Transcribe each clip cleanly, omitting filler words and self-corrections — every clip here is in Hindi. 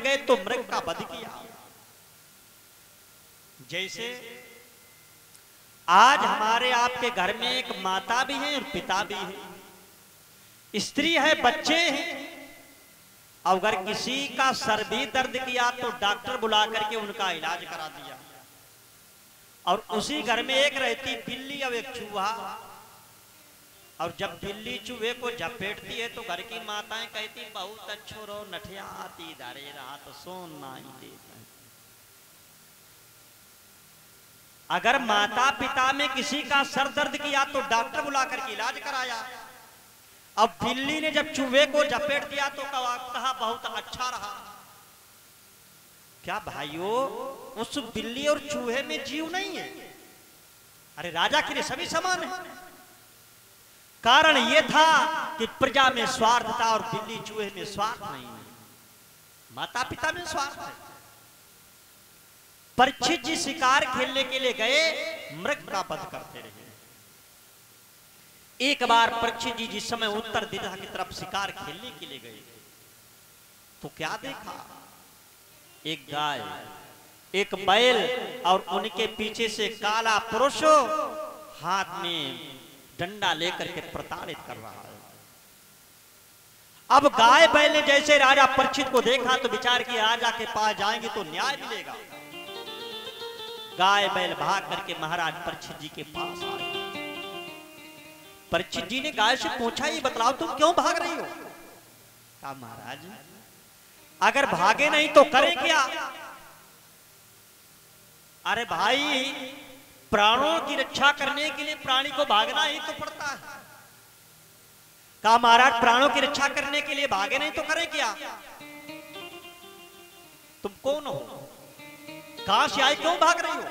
गए तो मृग का वध किया। जैसे आज हमारे आपके घर में एक माता भी है और पिता भी है, स्त्री है, बच्चे हैं। अगर किसी का सर भी दर्द किया तो डॉक्टर बुला करके उनका इलाज करा दिया। और उसी घर में एक रहती बिल्ली और एक चूहा, और जब बिल्ली चूहे को झपेटती है तो घर की माताएं कहती बहुत अच्छो रो नठिया आती धारे रहा तो सोना ही देता। अगर माता पिता में किसी का सर दर्द किया तो डॉक्टर बुला करके इलाज कराया। अब बिल्ली ने जब चूहे को झपेट दिया तो कहा बहुत अच्छा रहा। क्या भाइयों, उस बिल्ली और चूहे में जीव नहीं है? अरे राजा के लिए सभी समान है। कारण यह था कि प्रजा में स्वार्थ था और बिल्ली चूहे में स्वार्थ नहीं है, माता पिता में स्वार्थ है। परीक्षित जी शिकार खेलने के लिए गए, मृग का वध करते रहे। एक बार परीक्षित जी जिस समय उत्तर दिशा की तरफ शिकार खेलने के लिए गए तो क्या देखा? एक गाय, एक बैल और उनके पीछे से काला पुरुष हाथ में डंडा लेकर के प्रताड़ित कर रहा है। अब गाय बैल ने जैसे राजा परीक्षित को देखा तो विचार किया राजा के पास जाएंगे तो न्याय मिलेगा। गाय बैल भाग करके महाराज परीक्षित जी के पास आए। परीक्षित जी ने गाय से पूछा, ये बतलाओ तुम क्यों भाग रही हो? कहा महाराज अगर भागे नहीं तो करें क्या? अरे भाई, प्राणों की रक्षा करने के लिए प्राणी को भागना ही तो पड़ता है। कहा महाराज प्राणों की रक्षा करने के लिए भागे नहीं तो करें क्या? तुम कौन हो, कहां से आई, क्यों भाग रही हो?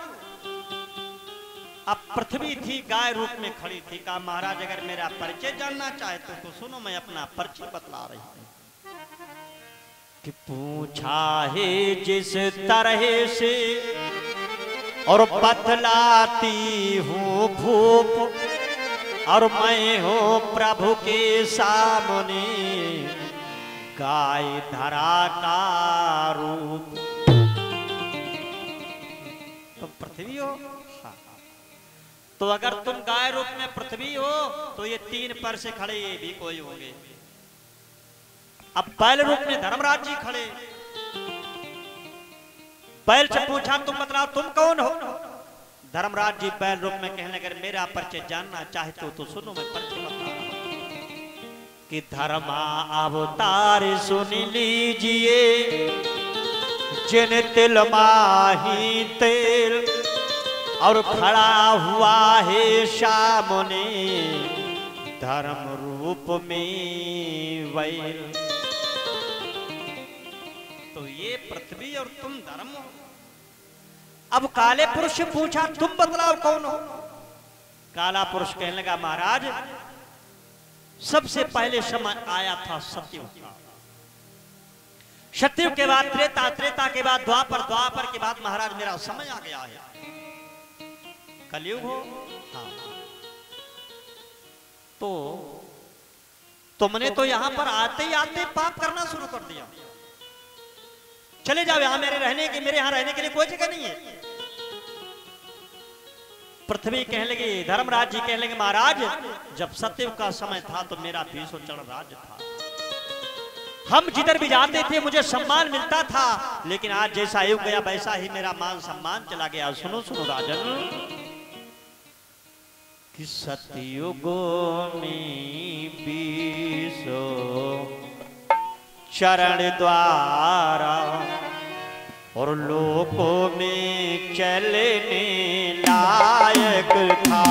अब पृथ्वी थी, गाय रूप में खड़ी थी। कहा महाराज अगर मेरा परिचय जानना चाहते तो सुनो, मैं अपना परिचय बतला रही हूं। कि पूछा है जिस तरह से और बतलाती हूँ भूप, और मैं हूँ प्रभु के सामने गाय धरा का रूप। तुम पृथ्वी हो? हाँ। तो अगर तुम गाय रूप में पृथ्वी हो तो ये तीन पर से खड़े ये भी कोई होंगे। अब बैल रूप में धर्मराज जी खड़े। बैल से पूछा तुम बतलाओ तुम कौन हो? धर्मराज जी बैल रूप में कहने लगे मेरा परिचय जानना चाहते हो तो सुनो, मैं परिचय बता रहा हूं। कि धर्मा अवतार सुन लीजिए, जिन तिल माही तेल, और खड़ा हुआ है सामने धर्म रूप में वैल। तो ये पृथ्वी और तुम धर्म हो। अब काले पुरुष से पूछा तुम बतलाओ कौन हो? काला पुरुष कहने लगा महाराज सबसे पहले समय आया था सत्ययुग का, सत्ययुग के बाद त्रेता, त्रेता के बाद द्वापर, द्वापर के बाद महाराज मेरा समय आ गया है, कलयुग हो। हाँ। तो तुमने तो यहां पर आते ही आते पाप करना शुरू कर दिया। चले जाओ, यहां मेरे यहां रहने के लिए कोई जगह नहीं है। पृथ्वी कहने लगी, धर्मराज जी कहने लगे महाराज जब सत्ययुग का समय था तो मेरा 200 चरण राज्य था, हम जिधर भी जाते थे मुझे सम्मान मिलता था, लेकिन आज जैसा युग गया वैसा ही मेरा मान सम्मान चला गया। सुनो सुनो राजन, कि सतयुगों में 200 चरण द्वारा और लोकों में चलने लायक था।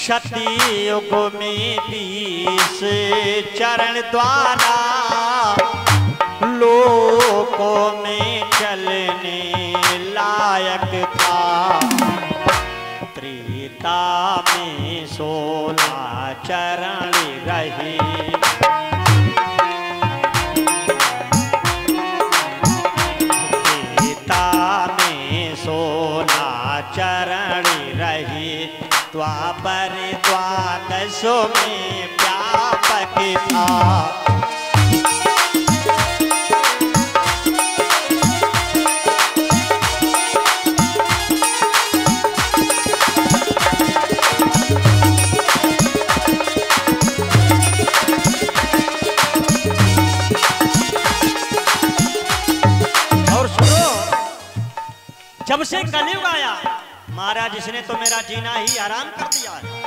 सतयुग में 20 चरण द्वारा लोकों में चलने लायक था। त्रेता में 16 चरण रहे, विश्व में व्यापक था। जब से कलयुग आया महाराज इसने तो मेरा जीना ही आराम कर दिया है।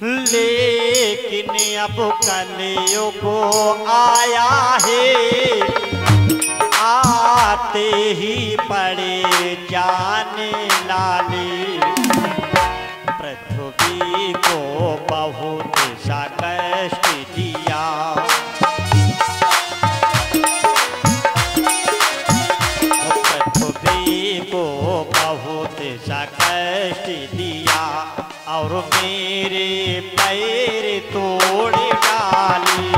लेकिन अब कलयुग आया है, आते ही पड़े जाने लाले। पृथ्वी को बहुत सा कष्ट दिया, को बहुत सा कष्ट दिया और मेरे पैर तोड़ डाले।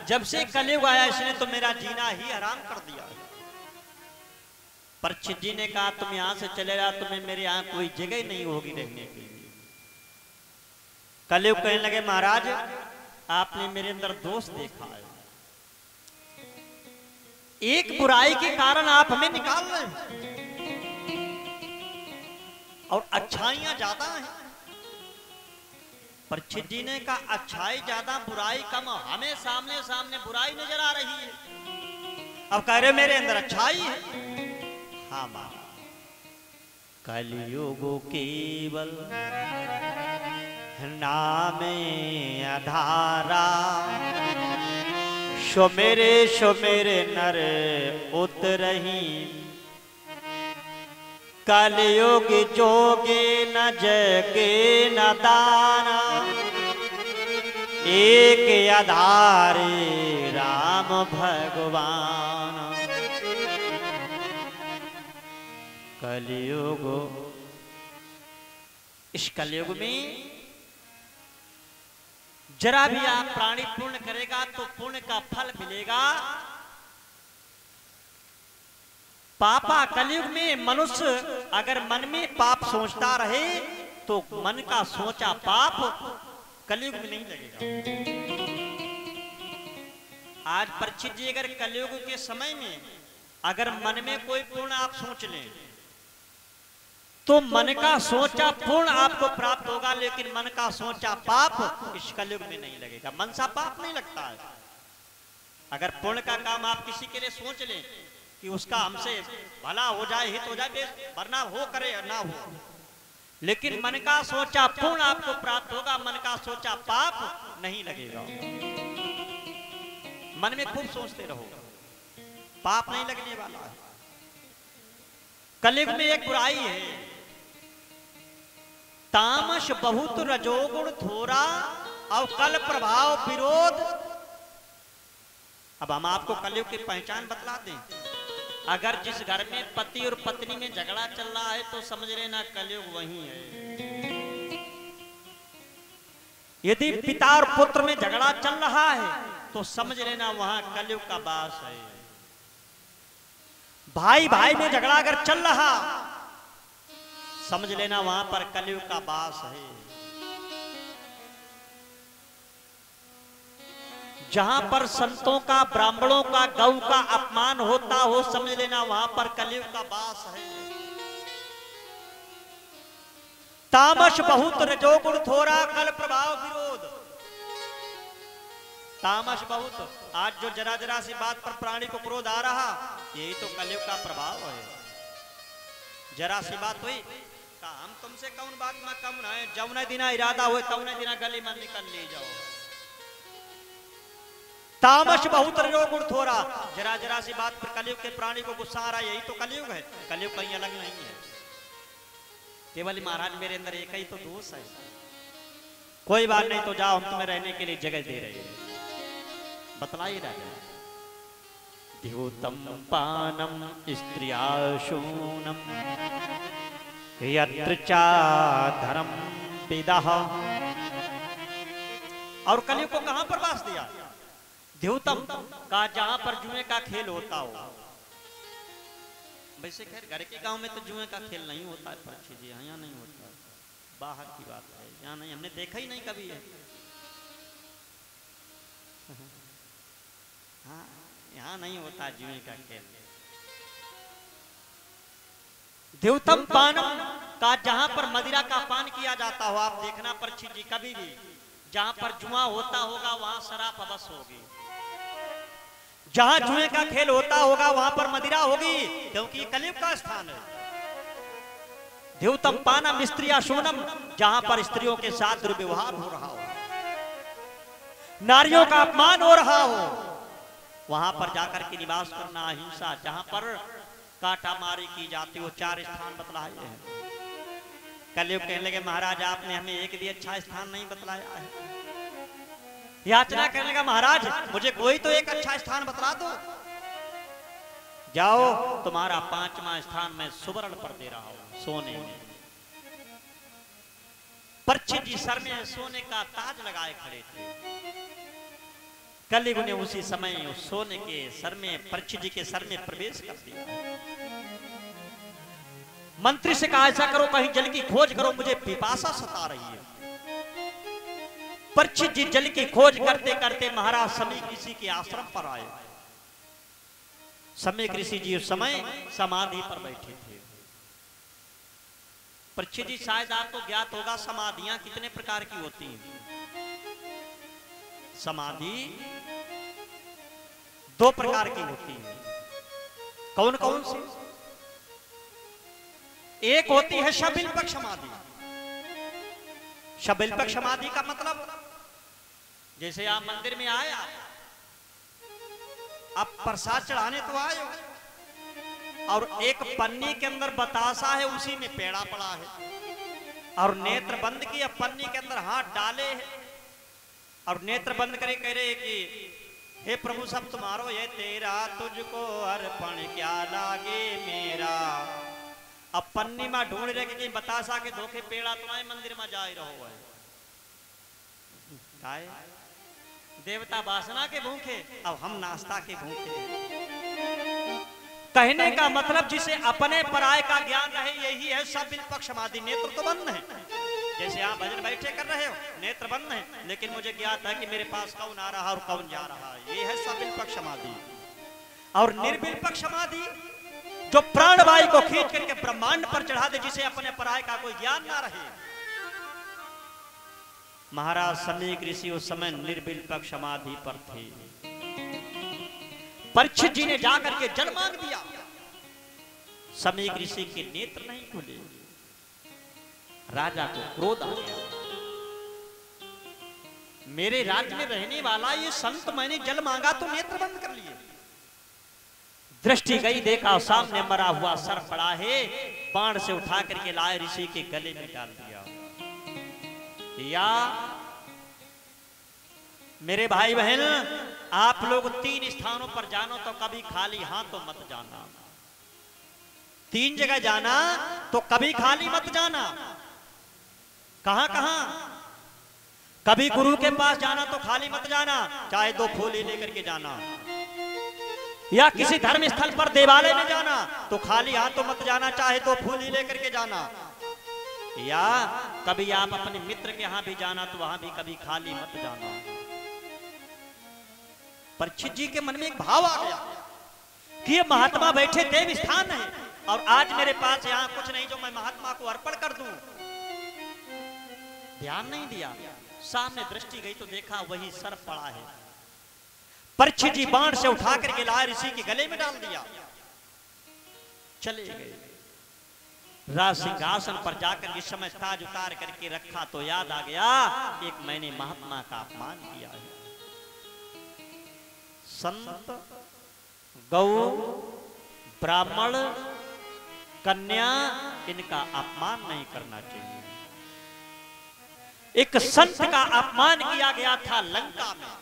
जब से कलयुग आया इसने तो मेरा जीना ही हराम कर दिया। परीक्षित जी ने कहा तुम यहां से चले जाओ, तुम्हें मेरे यहां कोई जगह नहीं होगी रहने के लिए। कलयुग कहने लगे महाराज आपने मेरे अंदर दोष देखा है, एक बुराई के कारण आप हमें निकाल रहे हैं और अच्छाइयां ज्यादा हैं। परीक्षित जी ने कहा अच्छाई ज्यादा बुराई कम, हमें सामने सामने बुराई नजर आ रही है। अब कह रहे मेरे अंदर अच्छाई है। हाँ मां कलयुग केवल नामे आधारा, सुमेरे नर उतरही। कलयुग जोगे न जगे न दाना, एक आधारे राम भगवान। कलयुग, इस कलयुग में जरा भी आप प्राणी पुण्य करेगा तो पुण्य का फल मिलेगा। पापा कलयुग में मनुष्य अगर मन में पाप सोचता रहे तो मन का सोचा पाप कलयुग में नहीं लगेगा। आज परीक्षित जी अगर कलयुग के समय में अगर मन में कोई पूर्ण आप सोच लें तो मन का सोचा पूर्ण आपको प्राप्त होगा, लेकिन मन का सोचा पाप इस कलयुग में नहीं लगेगा। मन सा पाप नहीं लगता है। अगर पुण्य का काम आप किसी के लिए सोच लें कि उसका हमसे भला हो जाए, हित हो जाए, वरना हो करे ना हो, लेकिन मन का सोचा पूर्ण आपको प्राप्त होगा, मन का सोचा पाप नहीं लगेगा। मन में खूब सोचते रहो, पाप नहीं लगने वाला है। कलयुग में एक बुराई है, तामस बहुत रजोगुण थोड़ा और कल प्रभाव विरोध। अब हम आपको कलयुग की पहचान बतला दें। अगर जिस घर में पति और पत्नी में झगड़ा चल रहा है तो समझ लेना कलयुग वही है। यदि पिता और पुत्र में झगड़ा चल रहा है तो समझ लेना वहां कलयुग का वास है। भाई भाई में झगड़ा अगर चल रहा समझ लेना वहां पर कलयुग का वास है। जहां पर संतों का, ब्राह्मणों का, गौ का अपमान होता हो समझ लेना वहां पर कलयुग का वास है। तामस बहुत रजोगुण थोड़ा कल प्रभाव विरोध। तामस बहुत, आज जो जरा जरा सी बात पर प्राणी को क्रोध आ रहा, यही तो कलयुग का प्रभाव है। जरा सी बात हुई कहा हम तुमसे कौन बात में कम ना है, जौने दिना इरादा हुए तौने दिना गली में निकल ले जाओ। तामस बहुत रजोगुण थोड़ा, जरा जरा सी बात पर कलयुग के प्राणी को गुस्सा आ रहा, यही तो कलयुग है। कलयुग कहीं अलग नहीं है। केवल महाराज मेरे अंदर एक ही तो दोष है। कोई बात नहीं, तो जाओ हम तुम्हें रहने के लिए जगह दे रहे हैं। बतलाइए राजा। द्यूतम पानम स्त्रियाशूनम यत्र चाधरम विदः। और कलयुग को कहां पर वास दिया? द्यूतम का जहां पर जुए का खेल होता हो। वैसे खैर घर के गांव में तो जुए का खेल नहीं होता है परीक्षित जी, यहाँ नहीं होता, बाहर की बात है, यहाँ नहीं, हमने देखा ही नहीं कभी है। हाँ, यहाँ नहीं होता जुए का खेल। द्यूतम पानम का जहां पर मदिरा का पान किया जाता हो, आप देखना परीक्षित जी कभी भी जहां पर जुआ होता होगा वहां शराब अवश्य होगी। जहां जुए का खेल होता होगा वहां पर मदिरा होगी, क्योंकि कलयुग का स्थान है। द्यूतम पानम स्त्रियाशूनम, जहां पर स्त्रियों के साथ दुर्व्यवहार हो रहा हो, नारियों का अपमान हो रहा हो, वहां पर जाकर के निवास करना अहिंसा। जहां पर काटा मारी की जाती हो, 4 स्थान बतलाए हैं। कलयुग कहने लगे महाराज आपने हमें एक भी अच्छा स्थान नहीं बतलाया है। याचना करने का महाराज मुझे कोई तो एक अच्छा स्थान बतला दो। जाओ तुम्हारा 5वां स्थान मैं सुवर्ण पर दे रहा हूं, सोने में। परीक्षित जी सर में सोने का ताज लगाए खड़े थे। कलयुग ने उसी समय उस सोने के सर में, परीक्षित जी के सर में प्रवेश कर दिया। मंत्री से कहा ऐसा करो कहीं जल की खोज करो, मुझे पिपासा सता रही है। परीक्षित जी जल की खोज करते करते महाराज समीक ऋषि के आश्रम पर आए। समीक ऋषि जी उस समय समाधि पर बैठे थे। परीक्षित जी शायद आपको ज्ञात होगा समाधियां कितने प्रकार की होती हैं। समाधि 2 प्रकार की होती है। कौन कौन सी? एक होती है शबिल्पक समाधि। शबिल्पक समाधि का मतलब जैसे आप मंदिर में आए, आप प्रसाद चढ़ाने तो आए हो और एक पन्नी के अंदर बतासा है, उसी में पेड़ा पड़ा है और नेत्र बंद किया, पन्नी के अंदर हाथ डाले है और नेत्र बंद करे कह रहे कि हे प्रभु सब तुम्हारो ये तेरा, तुझको अर्पण क्या लागे मेरा। अब पन्नी में ढूंढ रहे कि बतासा के धोखे पेड़ा तुम्हारे मंदिर में जा रहो है। देवता वासना के भूखे, अब हम नाश्ता के भूखे। कहने का मतलब जिसे अपने पराये का ज्ञान रहे, यही है शबिल्पक समाधि। नेत्र तो बंद है, जैसे आप भजन बैठे कर रहे हो, नेत्र बंद है, लेकिन मुझे ज्ञात है कि मेरे पास कौन आ रहा और कौन जा रहा है। ये है शबिल्पक समाधि। और निर्विल्पक समाधि जो प्राणवायु को खींच करके ब्रह्मांड पर चढ़ा दे, जिसे अपने पराये का कोई ज्ञान ना रहे। महाराज समीक ऋषि उस समय निर्विल्पक समाधि पर थे। परीक्षित जी ने जाकर के जल मांग दिया। समीक ऋषि के नेत्र नहीं खुले। राजा को क्रोध आ गया, मेरे राज्य में रहने वाला ये संत, मैंने जल मांगा तो नेत्र बंद कर लिए। दृष्टि गई, देखा सामने मरा हुआ सर पड़ा है, बाण से उठा करके लाए ऋषि के गले में डाल दिया। या मेरे भाई बहन, आप लोग 3 स्थानों पर जानो तो कभी खाली हाथों मत जाना। 3 जगह जाना तो कभी खाली मत जाना। कहां कहां? कभी गुरु के पास जाना तो खाली मत जाना, चाहे 2 फूले लेकर के जाना। या किसी धर्म स्थल पर देवालय में जाना तो खाली हाथों मत जाना, चाहे 2 फूले लेकर के जाना। या कभी आप अपने मित्र के यहां भी जाना तो वहां भी कभी खाली मत जाना। परीक्षित जी के मन में एक भाव आ गया कि ये महात्मा बैठे देव स्थान है और आज मेरे पास यहां कुछ नहीं जो मैं महात्मा को अर्पण कर दूं। ध्यान नहीं दिया, सामने दृष्टि गई तो देखा वही सर पड़ा है। परीक्षित जी बाण से उठा करके लाए ऋषि के गले में डाल दिया, चले गए। राज सिंहासन पर जाकर इस समय ताज उतार करके रखा तो याद आ गया, एक मैंने महात्मा का अपमान किया है। संत, गौ, ब्राह्मण, कन्या, इनका अपमान नहीं करना चाहिए। एक संत का अपमान किया गया था लंका में।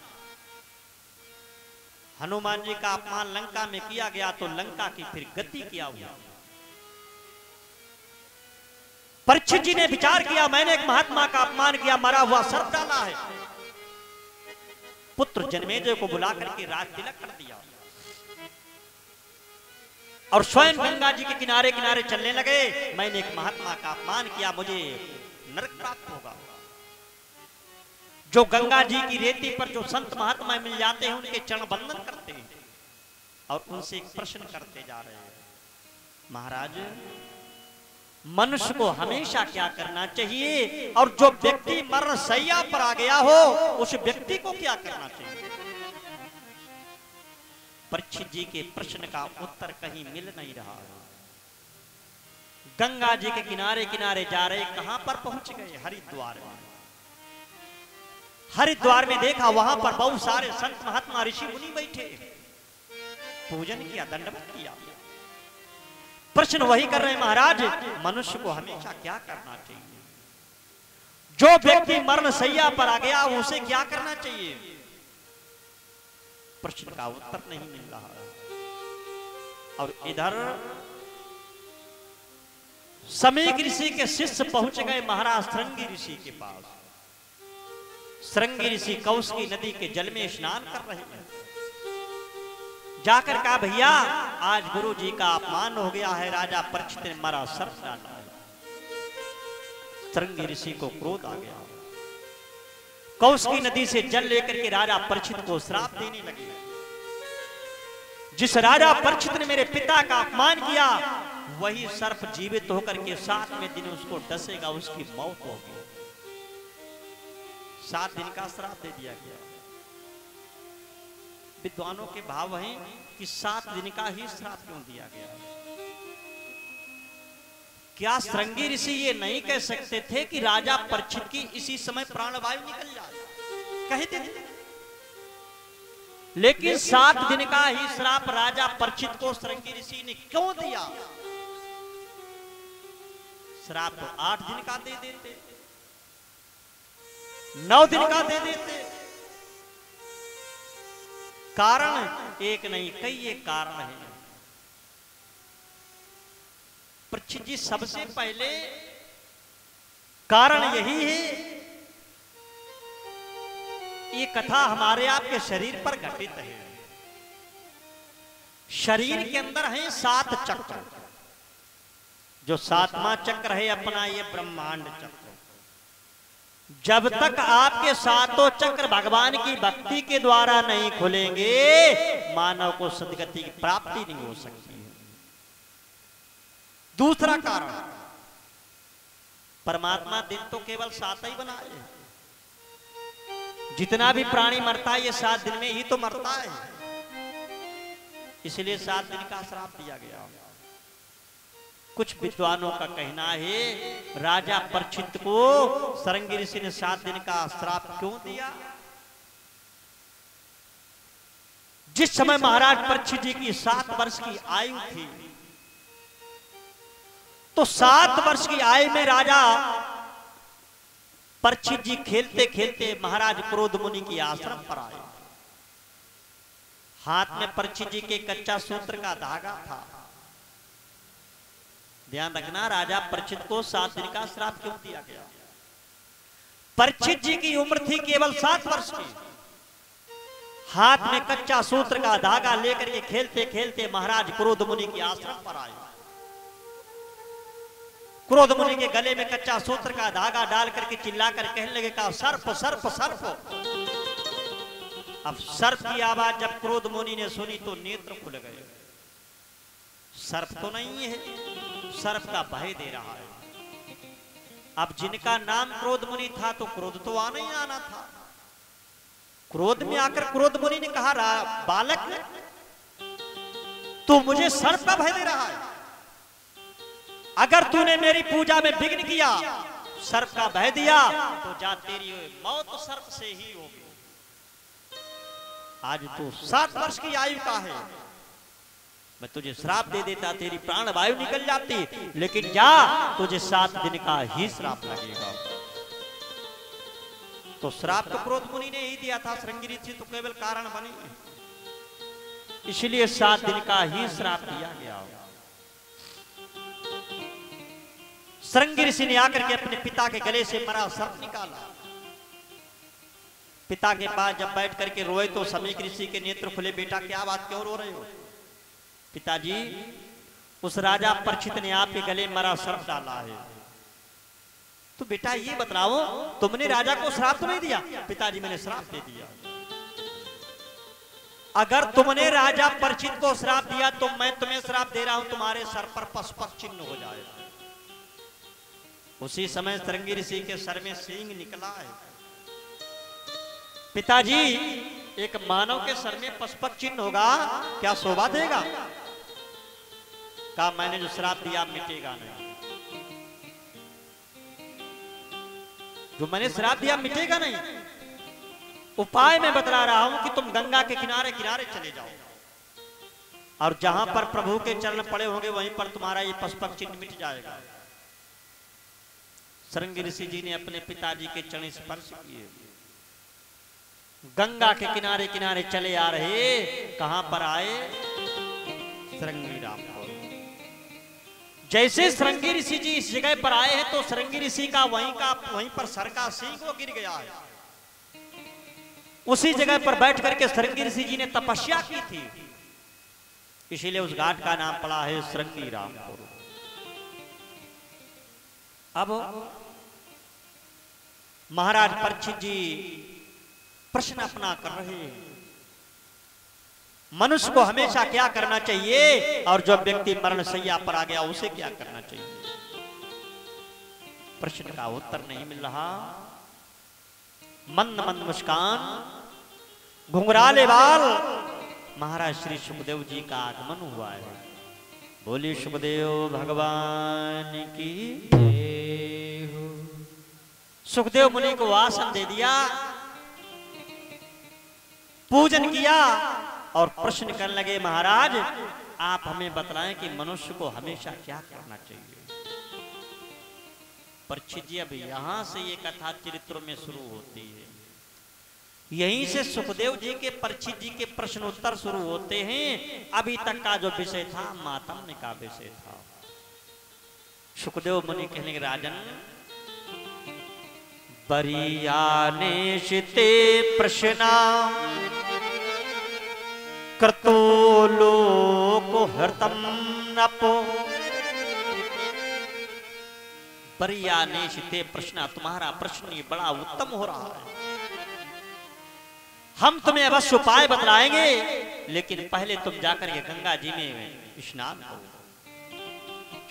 हनुमान जी का अपमान लंका में किया गया तो लंका की फिर गति क्या हुआ। परीक्षित जी ने विचार किया, मैंने एक महात्मा का अपमान किया, मरा हुआ सर्प डाला है। पुत्र जन्मेजय को बुला करके राज तिलक कर दिया और स्वयं गंगा जी के किनारे किनारे चलने लगे। मैंने एक महात्मा का अपमान किया, मुझे नरक प्राप्त होगा। जो गंगा जी की रेती पर जो संत महात्मा मिल जाते हैं उनके चरण बंदन करते हैं और उनसे एक प्रश्न करते जा रहे हैं, महाराज मनुष्य को हमेशा क्या करना चाहिए और जो व्यक्ति मरण शैया पर आ गया हो उस व्यक्ति को क्या करना चाहिए। परीक्षित जी के प्रश्न का उत्तर कहीं मिल नहीं रहा। गंगा जी के किनारे किनारे जा रहे, कहां पर पहुंच गए, हरिद्वार में। हरिद्वार में देखा वहां पर बहुत सारे संत महात्मा ऋषि मुनि बैठे, पूजन किया, दंडवत किया। प्रश्न वही कर रहे हैं, महाराज मनुष्य को हमेशा क्या करना चाहिए, जो व्यक्ति मरण शैया पर आ गया उसे क्या करना चाहिए। प्रश्न का उत्तर नहीं मिल रहा। और इधर समीक ऋषि के शिष्य पहुंच गए महाराज श्रृंगी ऋषि के पास। श्रृंगी ऋषि कौशिकी नदी के जल में स्नान कर रहे हैं। जाकर कहा, भैया आज गुरु जी का अपमान हो गया है, राजा परीक्षित ने मरा सर्प डाला है। श्रृंगी ऋषि को क्रोध आ गया। कौशिकी नदी से जल लेकर के राजा परीक्षित को श्राप देने लगे, जिस राजा परीक्षित ने मेरे पिता का अपमान किया वही सर्प जीवित होकर के 7वें दिन उसको डसेगा, उसकी मौत होगी। 7 दिन का श्राप दे दिया गया। विद्वानों के भाव हैं कि 7 दिन का ही श्राप क्यों दिया गया। क्या श्रृंगी ऋषि ये नहीं कह सकते थे कि राजा परीक्षित की इसी समय प्राणवायु निकल जाए, कहते थे। लेकिन 7 दिन का ही श्राप राजा परीक्षित को श्रृंगी ऋषि ने क्यों दिया। श्राप तो 8 दिन का दे देते, 9 दिन का दे देते। कारण एक नहीं कई एक कारण है। परीक्षित जी सबसे पहले कारण यही है, ये कथा हमारे आपके शरीर पर घटित है। शरीर के अंदर है 7 चक्र, जो 7वां चक्र है अपना ये ब्रह्मांड चक्र। जब तक आपके 7 चक्र भगवान की भक्ति के द्वारा नहीं खुलेंगे मानव को सद्गति की प्राप्ति नहीं हो सकती है। दूसरा कारण, परमात्मा दिन तो केवल 7 ही बनाए। जितना भी प्राणी मरता है ये 7 दिन में ही तो मरता है, इसलिए 7 दिन का श्राप दिया गया। कुछ विद्वानों का कहना है राजा परीक्षित को श्रृंगी ऋषि ने 7 दिन का श्राप क्यों दिया। जिस समय महाराज परीक्षित जी की 7 वर्ष की आयु थी, तो 7 वर्ष की आयु में राजा परीक्षित जी खेलते खेलते महाराज क्रोध मुनि की आश्रम पर आए। हाथ में परीक्षित जी के कच्चा सूत्र का धागा था। ध्यान रखना, राजा परीक्षित को 7 दिन का श्राप क्यों दिया गया। परीक्षित जी की उम्र थी केवल 7 वर्ष की। हाथ में कच्चा सूत्र का धागा लेकर के खेलते खेलते महाराज क्रोध मुनि की आश्रम पर आए। क्रोध मुनि के गले में कच्चा सूत्र का धागा डाल करके चिल्लाकर कहने लगे, कहा सर्प सर्प सर्प। अब सर्प की आवाज जब क्रोध मुनि ने सुनी तो नेत्र खुल गए। सर्प तो नहीं है, सर्प का भय दे रहा है। अब जिनका नाम क्रोध मुनि था तो क्रोध तो आना ही आना था। क्रोध में आकर क्रोध मुनि ने कहा, बालक तू मुझे सर्प का भय दे रहा है। अगर तूने मेरी पूजा में विघ्न किया, सर्प का भय दिया, तो जा तेरी मौत सर्प से ही होगी। आज तू 7 वर्ष की आयु का है, मैं तुझे श्राप दे देता, तेरी प्राण वायु निकल जाती, लेकिन जा तुझे 7 दिन का ही श्राप लगेगा। तो श्राप तो क्रोध मुनि ने ही दिया था, श्रृंगी ऋषि तो केवल कारण बने। इसलिए 7 दिन का ही श्राप दिया गया। श्रृंगी ऋषि ने आकर के अपने पिता के गले से मरा सर्प निकाला। पिता के पास जब बैठ करके रोए तो समीक ऋषि के नेत्र खुले, बेटा क्या बात, क्यों रो रहे हो? पिताजी, उस राजा परीक्षित ने आपके गले मरा सर्प डाला है। तो बेटा ये बतलाओ, तुमने राजा को श्राप तो नहीं दिया? पिताजी, मैंने श्राप दे दिया। अगर तुमने राजा परीक्षित को श्राप दिया तो मैं तुम्हें श्राप दे रहा हूं, तुम्हारे सर पर पशुपत चिन्ह हो जाए। उसी समय श्रृंगी ऋषि के सर में सींग निकला है। पिताजी, एक मानव के सर में पशुपत चिन्ह होगा, क्या शोभा देगा? कहा, मैंने जो श्राप दिया मिटेगा नहीं। जो मैंने श्राप दिया मिटेगा नहीं। उपाय मैं बतला रहा हूं कि तुम गंगा के किनारे किनारे चले जाओ, और जहां पर प्रभु के चरण पड़े होंगे वहीं पर तुम्हारा ये पशुपत चिन्ह मिट जाएगा। श्रृंगी ऋषि जी ने अपने पिताजी के चरण स्पर्श किए। गंगा के किनारे किनारे चले आ रहे, कहां पर आए? श्रृंगी रामपुर। जैसे श्रृंगी ऋषि जी इस जगह पर आए हैं तो श्रृंगी ऋषि का वहीं पर सर का सींग वो गिर गया है। उसी जगह पर बैठ करके श्रृंगी ऋषि जी ने तपस्या की थी, इसीलिए उस घाट का नाम पड़ा है श्रृंगी रामपुर। अब महाराज परीक्षित जी प्रश्न अपना कर रहे हैं, मनुष्य को हमेशा क्या करना चाहिए, और जो व्यक्ति मरण शैया पर आ गया उसे क्या करना चाहिए? प्रश्न का उत्तर नहीं मिल रहा। मंद मंद मुस्कान, घुंघराले बाल, महाराज श्री सुखदेव जी का आगमन हुआ है। बोली सुखदेव भगवान की जय हो। सुखदेव मुनि को आसन दे दिया, पूजन किया और प्रश्न करने लगे, महाराज आप हमें बतलाएं कि मनुष्य को हमेशा क्या करना चाहिए? परीक्षित जी, अब यहां से ये कथा चरित्र में शुरू होती है। यहीं से सुखदेव जी के परीक्षित जी के प्रश्न उत्तर शुरू होते हैं। अभी तक का जो विषय था मातम्य का विषय था। सुखदेव मुनि कहने के, राजन बरियाने शिते प्रश्ना कृतो लोको हृतम नपो। बरियाने शिते प्रश्ना, तुम्हारा प्रश्न ये बड़ा उत्तम हो रहा है। हम तुम्हें अवश्य उपाय बतलाएंगे, लेकिन पहले तुम जाकर के गंगा जी में स्नान करो,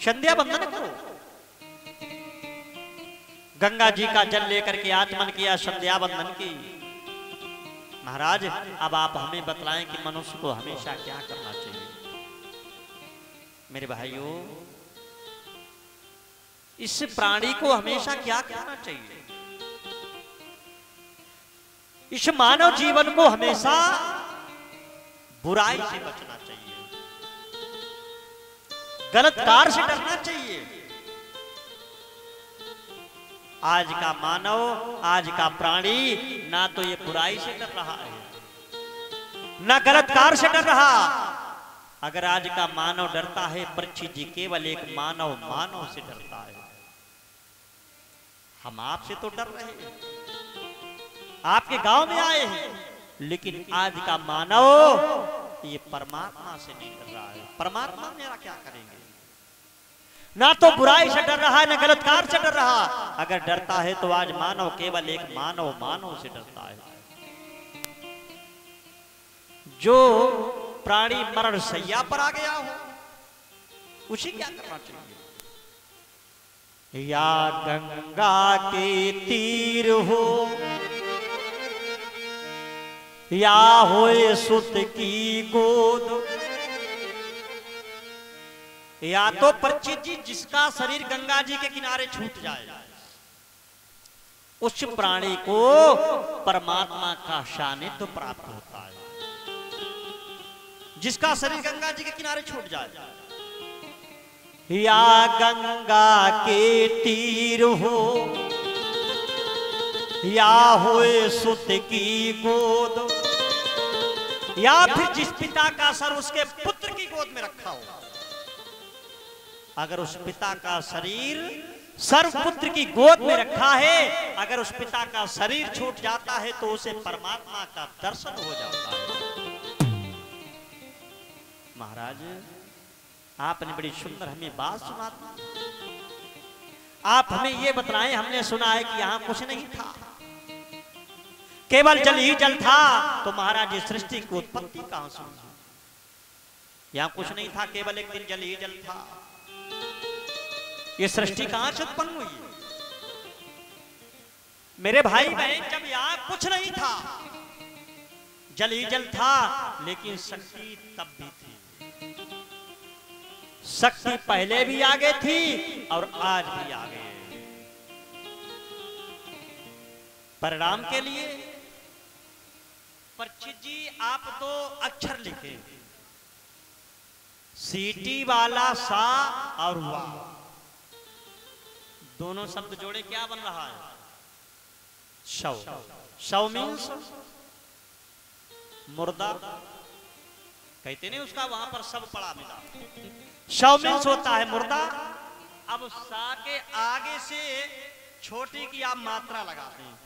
संध्या बंदन करो। गंगा जी का जल लेकर के आचमन किया, संध्या बंदन की। महाराज अब आप हमें बतलाएं कि मनुष्य को हमेशा क्या करना चाहिए? मेरे भाइयों, इस प्राणी को हमेशा क्या करना चाहिए? इस मानव जीवन को हमेशा बुराई से बचना चाहिए, गलत कार्य से डरना चाहिए। आज का मानव, आज का प्राणी ना तो ये बुराई से डर रहा है, ना गलत कार्य से डर रहा। अगर आज का मानव डरता है, परीक्षित जी केवल एक मानव से डरता है। हम आपसे तो डर रहे हैं, आपके गांव में आए हैं, लेकिन आज का मानव ये परमात्मा से नहीं डर रहा है। परमात्मा मेरा क्या करेंगे? ना तो बुराई से डर रहा है, ना गलत कार्य से डर रहा। अगर डरता है तो आज मानव केवल एक मानव से डरता है। जो प्राणी मरण शैया पर आ गया हो, उसे क्या करना चाहिए? या गंगा के तीर हो, या होए सुत की गोद। या तो परीक्षित जी, जिसका शरीर गंगा जी के किनारे छूट जाए, उस प्राणी को परमात्मा का सानिध्य प्राप्त होता है। जिसका शरीर गंगा जी के किनारे छूट जाए। या गंगा के तीर हो, या होए सुत की गोद। या फिर जिस पिता का सर उसके पुत्र की गोद में रखा हो, अगर उस पिता का शरीर सर पुत्र की गोद में रखा है, अगर उस पिता का शरीर छूट जाता है तो उसे परमात्मा का दर्शन हो जाता है। महाराज आपने बड़ी सुंदर हमें बात सुना दी। आप हमें ये बतलाएं, हमने सुना है कि यहां कुछ नहीं था, केवल जल ही जल था, तो महाराज ये सृष्टि की उत्पत्ति कहां से हुई? यहां कुछ नहीं था, केवल एक दिन जल ही जल था, ये सृष्टि कहां से उत्पन्न हुई? मेरे भाई बहन, जब यहां कुछ नहीं था, जल ही जल था, लेकिन शक्ति तब भी थी। शक्ति पहले भी आगे थी और आज भी आगे है। परिणाम के लिए परीक्षित जी आप तो अक्षर लिखे, सीटी वाला सा और वा, दोनों शब्द जोड़े क्या बन रहा है? शव। शव मीन्स मुर्दा, कहते नहीं उसका वहां पर सब पड़ा मिला। शव मीन्स होता है मुर्दा। अब सा के आगे से छोटी की आप मात्रा लगाते हैं,